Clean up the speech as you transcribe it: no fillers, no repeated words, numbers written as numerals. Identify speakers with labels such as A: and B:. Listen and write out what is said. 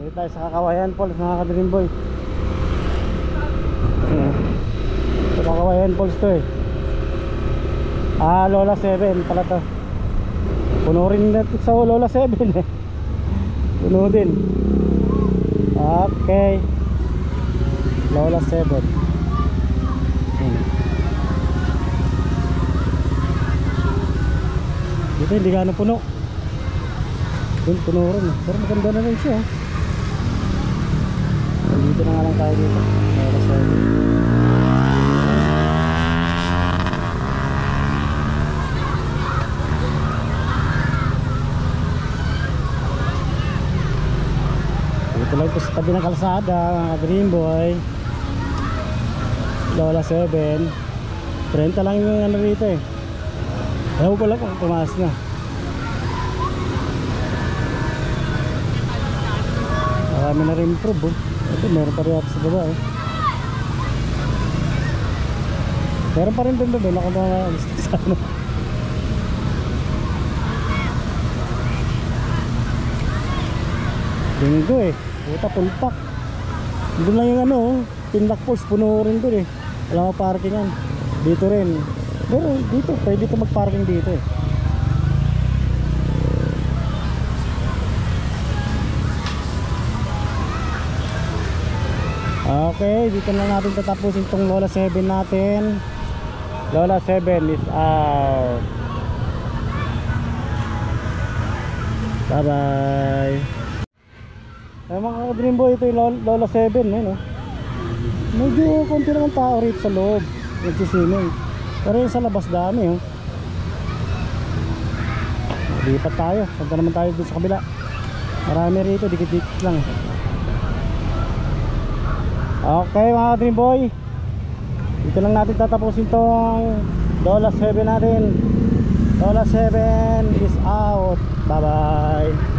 A: Dito tayo sa Kakawayan Falls mga ka-Dream Boy. Sa Kakawayan Falls to eh. Lola 7 pala to. Puno rin natin sa Lola 7 eh. Puno din. Okay, Lola 7. Dito hindi gano'n puno. Dito puno rin. Pero maganda na rin siya. Dito na nga lang tayo dito. Lola 7. Ito lang po sa tabi ng kalsada mga Dream Boy. Lola 7. 30 lang yung ano rito eh. Ewan ko lang kung tumaas na. Marami na rin improve oh. Ito meron pa rin ako sa baba eh. Meron pa rin doon doon. Ako mga gusto sa ano. Linggo eh. Puta pulpak. Doon lang yung ano, Tindak Falls, puno rin doon eh. Wala mga parkingan. Dito rin. Pero dito, pwede dito mag-parking dito eh. Okay, dito na natin tatapusin itong Lola 7 natin. Lola 7 is out. Bye bye. Ay mga Dream Boy, ito yung Lola 7 eh, no? Medyo konti lang ang tao rito sa loob. Nagsisining. Pero yung sa labas dami oh. Lipat tayo. Punta naman tayo dito sa kabila. Marami rito, dikit-dikit lang. Okay mga Dream Boy, dito lang natin tatapusin tong Lola 7 natin. Lola 7 is out. Bye bye.